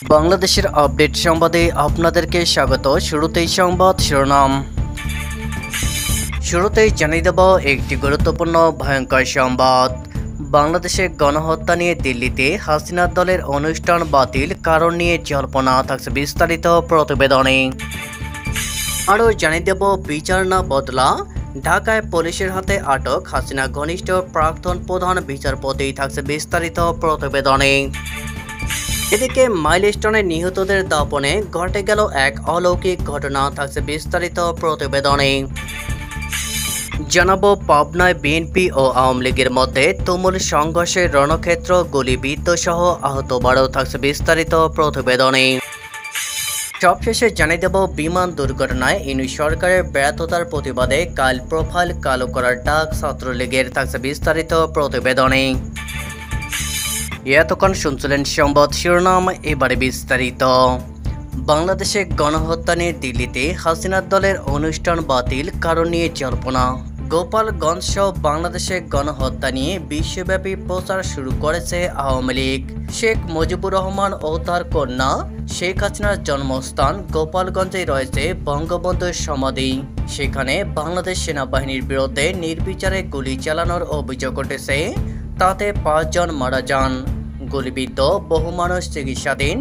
বাংলাদেশের আপডেট সংবাদে আপনাদেরকে স্বাগত। শুরুতেই সংবাদ শিরোনাম। শুরুতেই জানিয়ে দেব একটি গুরুত্বপূর্ণ ভয়ঙ্কর সংবাদ। বাংলাদেশে গণহত্যা নিয়ে দিল্লিতে হাসিনা দলের অনুষ্ঠান বাতিল কারণ নিয়ে জল্পনা, থাকছে বিস্তারিত প্রতিবেদনে। আরও জানিয়ে দেব বিচার না বদলা, ঢাকায় পুলিশের হাতে আটক হাসিনা ঘনিষ্ঠ প্রাক্তন প্রধান বিচারপতি, থাকছে বিস্তারিত প্রতিবেদনে। এদিকে মাইলস্টোনে নিহতদের দাপনে ঘটে গেল এক অলৌকিক ঘটনা, থাকছে বিস্তারিত প্রতিবেদনে। জানাবো পাবনায় বিএনপি ও আওয়ামী লীগের মধ্যে তুমুল সংঘর্ষের রণক্ষেত্র, গুলিবিদ্ধ সহ আহত 12, থাকছে বিস্তারিত প্রতিবেদনে। সবশেষে জানিয়ে দেব বিমান দুর্ঘটনায় ইউনূস সরকারের ব্যর্থতার প্রতিবাদে কাল প্রোফাইল কালো করার ডাক ছাত্রলীগের, থাকছে বিস্তারিত প্রতিবেদনে। এতক্ষণ শুনছিলেন সংবাদ শিরোনাম, এবারে বিস্তারিত। বাংলাদেশে গণহত্যা নিয়ে দিল্লিতে হাসিনা দলের অনুষ্ঠান বাতিল কারণ নিয়ে জল্পনা। গোপালগঞ্জ সহ বাংলাদেশে গণহত্যা নিয়ে বিশ্বব্যাপী প্রচার শুরু করেছে আওয়ামী লীগ। শেখ মুজিবুর রহমান ও তার কন্যা শেখ হাসিনার জন্মস্থান গোপালগঞ্জে রয়েছে বঙ্গবন্ধুর সমাধি। সেখানে বাংলাদেশ সেনাবাহিনীর বিরুদ্ধে নির্বিচারে গুলি চালানোর অভিযোগ উঠেছে, তাতে 5 জন মারা যান, গুলিবিদ্ধ বহু মানুষ চিকিৎসাধীন।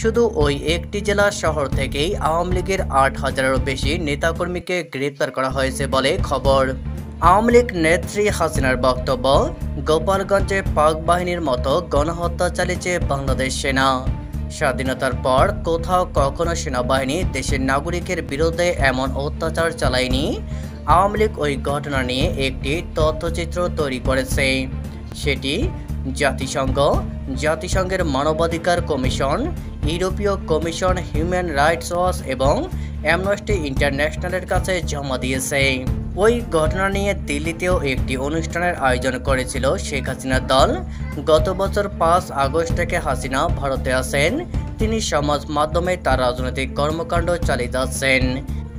শুধু ওই একটি জেলা শহর থেকেই আওয়ামী লীগের 8,000-এরও বেশি নেতাকর্মীকে গ্রেপ্তার করা হয়েছে বলে খবর। আওয়ামী লীগ নেত্রী হাসিনার বক্তব্য, গোপালগঞ্জে পাক বাহিনীর মতো গণহত্যা চালিয়েছে বাংলাদেশ সেনা। স্বাধীনতার পর কোথাও কখনো সেনাবাহিনী দেশের নাগরিকের বিরুদ্ধে এমন অত্যাচার চালায়নি। আওয়ামী লীগ ওই ঘটনা নিয়ে একটি তথ্যচিত্র তৈরি করেছে। সেটি জাতিসংঘের মানবাধিকার কমিশন, ইউরোপীয় কমিশন, হিউম্যান রাইটস ওয়াচ এবং অ্যামনেস্টি ইন্টারন্যাশনালের কাছে জমা দিয়েছে। ওই ঘটনা নিয়ে দিল্লিতেও একটি অনুষ্ঠানের আয়োজন করেছিল শেখ হাসিনার দল। গত বছর 5 আগস্ট থেকে হাসিনা ভারতে আসেন। তিনি সমাজ মাধ্যমে তার রাজনৈতিক কর্মকাণ্ড চালিয়ে যাচ্ছেন,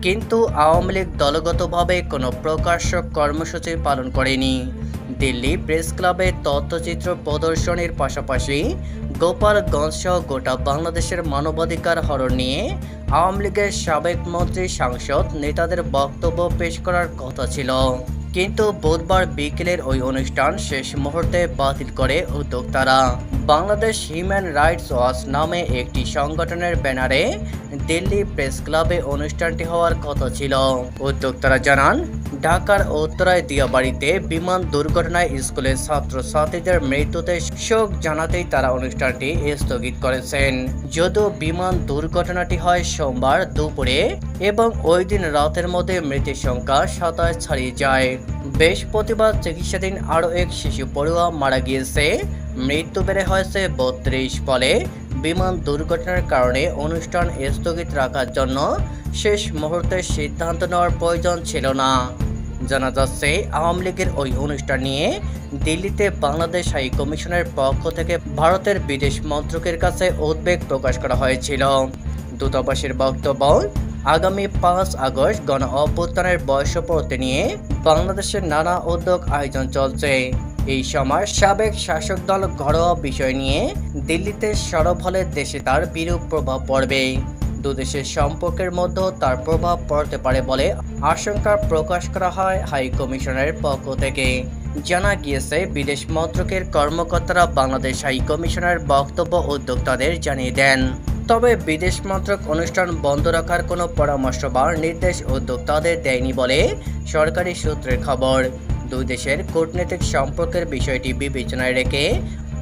কিন্তু আওয়ামী লীগ দলগতভাবে কোনো প্রকাশ্য কর্মসূচি পালন করেনি। দিল্লি প্রেস ক্লাবে তথ্যচিত্র প্রদর্শনীর পাশাপাশি গোপালগঞ্জ সহ গোটা বাংলাদেশের মানবাধিকার হরণ নিয়ে আওয়ামী লীগের সাবেক মন্ত্রী, সাংসদ, নেতাদের বক্তব্য পেশ করার কথা ছিল, কিন্তু বুধবার বিকেলের ওই অনুষ্ঠান শেষ মুহূর্তে বাতিল করে উদ্যোক্তারা। বাংলাদেশ হিউম্যান রাইটস ওয়াচ নামে একটি সংগঠনের ব্যানারে দিল্লি প্রেস ক্লাবে অনুষ্ঠানটি হওয়ার কথা ছিল। উদ্যোক্তারা জানান, ঢাকার উত্তরায় দিয়াবাড়িতে বিমান দুর্ঘটনায় স্কুলের ছাত্রছাত্রীদের মৃত্যুতে শোক জানাতেই তারা অনুষ্ঠানটি স্থগিত করেছেন। যদিও বিমান দুর্ঘটনাটি হয় সোমবার দুপুরে এবং ওই দিন রাতের মধ্যে মৃতের সংখ্যা 27 ছাড়িয়ে যায়। বৃহস্পতিবার চিকিৎসাধীন আরও এক শিশু পড়ুয়া মারা গিয়েছে, মৃত্যু বেড়ে হয়েছে 32। ফলে বিমান দুর্ঘটনার কারণে অনুষ্ঠান স্থগিত রাখার জন্য শেষ মুহূর্তে সিদ্ধান্ত নেওয়ার প্রয়োজন ছিল না। জানা যাচ্ছে, আওয়ামী লীগের ওই অনুষ্ঠান নিয়ে দিল্লিতে বাংলাদেশ হাই কমিশনের পক্ষ থেকে ভারতের বিদেশ মন্ত্রকের কাছে উদ্বেগ প্রকাশ করা হয়েছিল। দূতাবাসের বক্তব্য, আগামী 5 আগস্ট গণ অভ্যুত্থানের বর্ষপূর্তি নিয়ে বাংলাদেশের নানা উদ্যোগ আয়োজন চলছে। এই সময় সাবেক শাসক দল ঘরোয়া বিষয় নিয়ে দিল্লিতে সরব হলে দেশে তার বিরূপ প্রভাব পড়বে। দুদেশের সম্পর্কের মধ্যেও তার প্রভাব পড়তে পারে বলে আশঙ্কা প্রকাশ করা হয় হাই কমিশনের পক্ষ থেকে। জানা গিয়েছে, বিদেশ মন্ত্রকের কর্মকর্তারা বাংলাদেশ হাই কমিশনের বক্তব্য উদ্যোক্তাদের জানিয়ে দেন। তবে বিদেশ মন্ত্রক অনুষ্ঠান বন্ধ রাখার কোনো পরামর্শ বা নির্দেশ উদ্যোক্তাদের দেয়নি বলে সরকারি সূত্রের খবর। দুই দেশের কূটনৈতিক সম্পর্কের বিষয়টি বিবেচনায় রেখে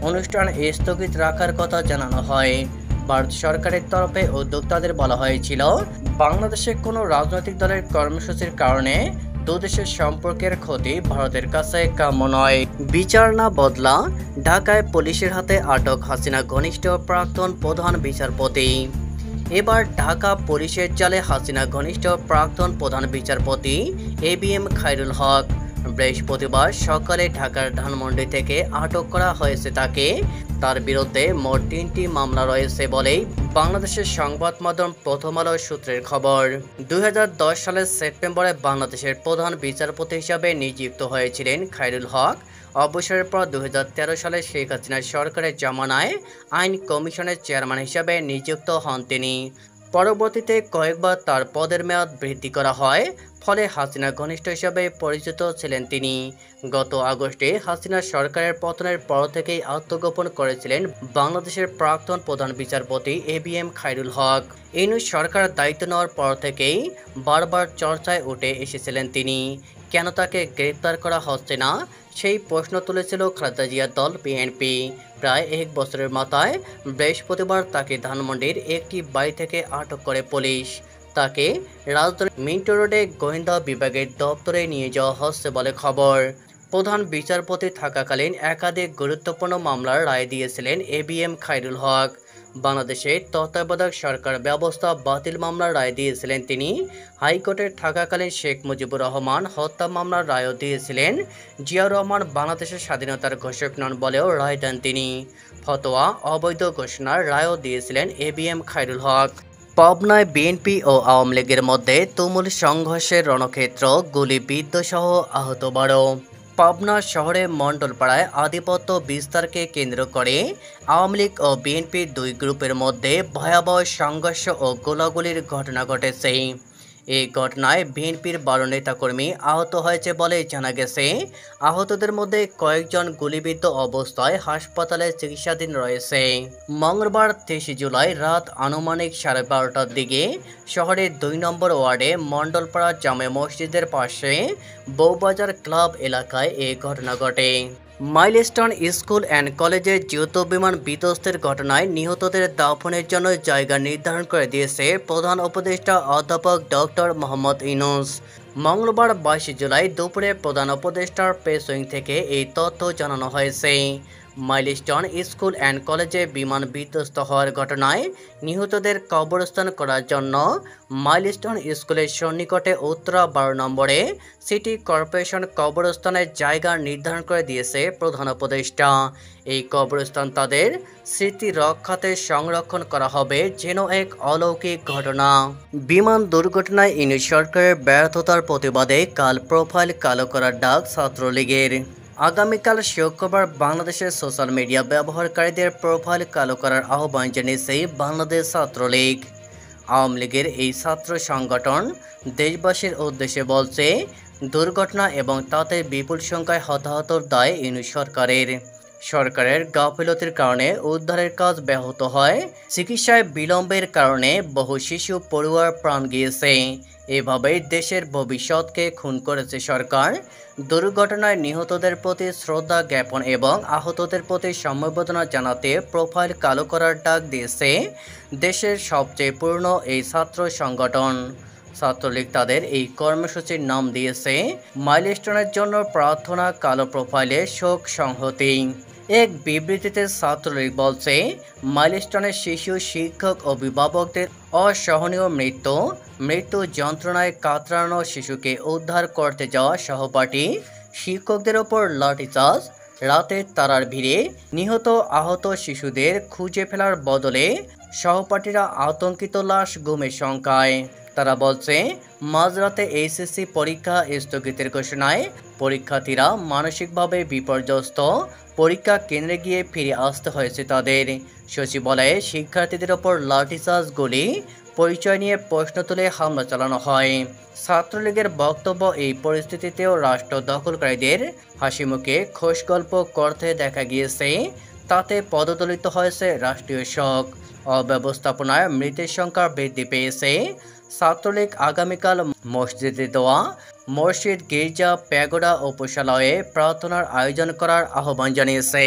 অনুষ্ঠান স্থগিত রাখার কথা জানানো হয়। ভারত সরকারের তরফে উদ্যোক্তাদের বলা হয়েছিল, বাংলাদেশে কোনো রাজনৈতিক দলের কর্মসূচির কারণে দুদেশের সম্পর্কের ক্ষতি ভারতের কাছে কাম্য নয়। বিচার না বদলা, ঢাকায় পুলিশের হাতে আটক হাসিনা ঘনিষ্ঠ প্রাক্তন প্রধান বিচারপতি। এবার ঢাকা পুলিশের জালে হাসিনা ঘনিষ্ঠ প্রাক্তন প্রধান বিচারপতি ABM খায়রুল হক। বৃহস্পতিবার সকালে ঢাকার ধানমন্ডি থেকে আটক করা হয়েছে তাকে। তার বিরুদ্ধে মোট 3টি মামলা রয়েছে বলেই বাংলাদেশের সংবাদ মাধ্যম প্রথম আলোর সূত্রের খবর। 2010 সালের সেপ্টেম্বরে বাংলাদেশের প্রধান বিচারপতি হিসাবে নিযুক্ত হয়েছিলেন খায়রুল হক। অবসরের পর 2013 সালে শেখ হাসিনার সরকারের জামানায় আইন কমিশনের চেয়ারম্যান হিসেবে নিযুক্ত হন তিনি। পরবর্তীতে কয়েকবার তার পদের মেয়াদ বৃদ্ধি করা হয়, ফলে হাসিনা ঘনিষ্ঠ হিসেবে পরিচিত ছিলেন তিনি। গত আগস্টে হাসিনা সরকারের পতনের পর থেকেই আত্মগোপন করেছিলেন বাংলাদেশের প্রাক্তন প্রধান বিচারপতি ABM খায়রুল হক। ইউনূস সরকার দায়িত্ব নেওয়ার পর থেকেই বারবার চর্চায় উঠে এসেছিলেন তিনি। কেন তাকে গ্রেপ্তার করা হচ্ছে না, সেই প্রশ্ন তুলেছিল খালেদা জিয়ার দল বিএনপি। প্রায় 1 বছরের মাথায় বৃহস্পতিবার তাকে ধানমন্ডির একটি বাড়ি থেকে আটক করে পুলিশ। তাকে রাজধানীর মিন্টো রোডে গোয়েন্দা বিভাগের দপ্তরে নিয়ে যাওয়া হচ্ছে বলে খবর। প্রধান বিচারপতি থাকাকালীন একাধিক গুরুত্বপূর্ণ মামলার রায় দিয়েছিলেন ABM খায়রুল হক। বাংলাদেশের তত্ত্বাবধায়ক সরকার ব্যবস্থা বাতিল মামলার রায় দিয়েছিলেন তিনি। হাইকোর্টের থাকাকালীন শেখ মুজিবুর রহমান হত্যা মামলার রায়ও দিয়েছিলেন। জিয়াউর রহমান বাংলাদেশের স্বাধীনতার ঘোষক নন বলেও রায় দেন তিনি। ফতোয়া অবৈধ ঘোষণার রায়ও দিয়েছিলেন ABM খায়রুল হক। পাবনায় বিএনপি ও আওয়ামী লীগের মধ্যে তুমুল সংঘর্ষের রণক্ষেত্র, গুলিবিদ্ধ সহ আহত 12। পাবনা শহরে মণ্ডলপাড়ায় আধিপত্য বিস্তারকে কেন্দ্র করে আওয়ামী লীগ ও বিএনপির 2 গ্রুপের মধ্যে ভয়াবহ সংঘর্ষ ও গোলাগুলির ঘটনা ঘটেছে। এই ঘটনায় বিএনপির 12 নেতাকর্মী আহত হয়েছে বলে জানা গেছে। আহতদের মধ্যে কয়েকজন গুলিবিদ্ধ অবস্থায় হাসপাতালে চিকিৎসাধীন রয়েছে। মঙ্গলবার 23 জুলাই রাত আনুমানিক 12:30টার দিকে শহরের 2 নম্বর ওয়ার্ডে মণ্ডলপাড়া জামে মসজিদের পাশে বউবাজার ক্লাব এলাকায় এই ঘটনা ঘটে। মাইলস্টোন স্কুল অ্যান্ড কলেজের যৌথ বিমান বিধ্বস্তের ঘটনায় নিহতদের দাফনের জন্য জায়গা নির্ধারণ করে দিয়েছে প্রধান উপদেষ্টা অধ্যাপক ডক্টর মোহাম্মদ ইউনূস। মঙ্গলবার 22 জুলাই দুপুরে প্রধান উপদেষ্টার প্রেস উইং থেকে এই তথ্য জানানো হয়েছে। মাইলস্টোন স্কুল অ্যান্ড কলেজে বিমান বিধ্বস্ত হওয়ার ঘটনায় নিহতদের কবরস্থান করার জন্য মাইলস্টোন স্কুলের সন্নিকটে উত্তরা 12 নম্বরে সিটি কর্পোরেশন কবরস্থানের জায়গা নির্ধারণ করে দিয়েছে প্রধান উপদেষ্টা। এই কবরস্থান তাদের স্মৃতি রক্ষাতে সংরক্ষণ করা হবে, যেন এক অলৌকিক ঘটনা। বিমান দুর্ঘটনায় ইউনূস সরকারের ব্যর্থতার প্রতিবাদে কাল প্রোফাইল কালো করার ডাক ছাত্রলীগের। আগামীকাল শুক্রবার বাংলাদেশের সোশ্যাল মিডিয়া ব্যবহারকারীদের প্রোফাইল কালো করার আহ্বান জানিয়েছে বাংলাদেশ ছাত্রলীগ। আওয়ামী লীগের এই ছাত্র সংগঠন দেশবাসীর উদ্দেশ্যে বলছে, দুর্ঘটনা এবং তাতে বিপুল সংখ্যায় হতাহতর দায় ইউনূস সরকারের গাফিলতির কারণে উদ্ধারের কাজ ব্যাহত হয়। চিকিৎসায় বিলম্বের কারণে বহু শিশু পড়ুয়ার প্রাণ গিয়েছে। এভাবেই দেশের ভবিষ্যৎকে খুন করেছে সরকার। দুর্ঘটনায় নিহতদের প্রতি শ্রদ্ধা জ্ঞাপন এবং আহতদের প্রতি সমবেদনা জানাতে প্রোফাইল কালো করার ডাক দিয়েছে দেশের সবচেয়ে পুরনো এই ছাত্র সংগঠন। ছাত্রলীগ তাদের এই কর্মসূচির নাম দিয়েছে মাইলস্টোনের জন্য প্রার্থনা কালো প্রোফাইলে শোক সংহতি। এক বিবৃতিতে ছাত্রলীগ বলছে, মাইলস্টোনের শিশু, শিক্ষক, অভিভাবকদের অসহনীয় মৃত্যু যন্ত্রণায় কাতরানো শিশুকে উদ্ধার করতে যাওয়া সহপাঠী শিক্ষকদের ওপর লাঠিচার্জ, রাতের তারার ভিড়ে নিহত আহত শিশুদের খুঁজে ফেলার বদলে সহপাঠীরা আতঙ্কিত লাশ গুমের সংখ্যায়। তারা বলছে, মাঝরাতে এইচএসসি পরীক্ষা স্থগিতের ঘোষণায় পরীক্ষার্থীরা মানসিকভাবে বিপর্যস্ত। পরীক্ষা কেন্দ্রে গিয়ে ফিরে আসতে হয়েছে তাদের। সচিবালয়ে শিক্ষার্থীদের ওপর লাঠিচার্জ, গুলি, পরিচয় নিয়ে প্রশ্ন তুলে হামলা চালানো হয়। ছাত্রলীগের বক্তব্য, এই পরিস্থিতিতেও রাষ্ট্র দখলকারীদের হাসিমুখে খোশ গল্প করতে দেখা গিয়েছে। তাতে পদদলিত হয়েছে রাষ্ট্রীয় শোক। অব্যবস্থাপনায় মৃতের সংখ্যা বৃদ্ধি পেয়েছে। ছাত্রলীগ আগামীকাল মসজিদে দোয়া, মসজিদ, গির্জা, প্যাগোডা, উপসালয়ে প্রার্থনার আয়োজন করার আহ্বান জানিয়েছে।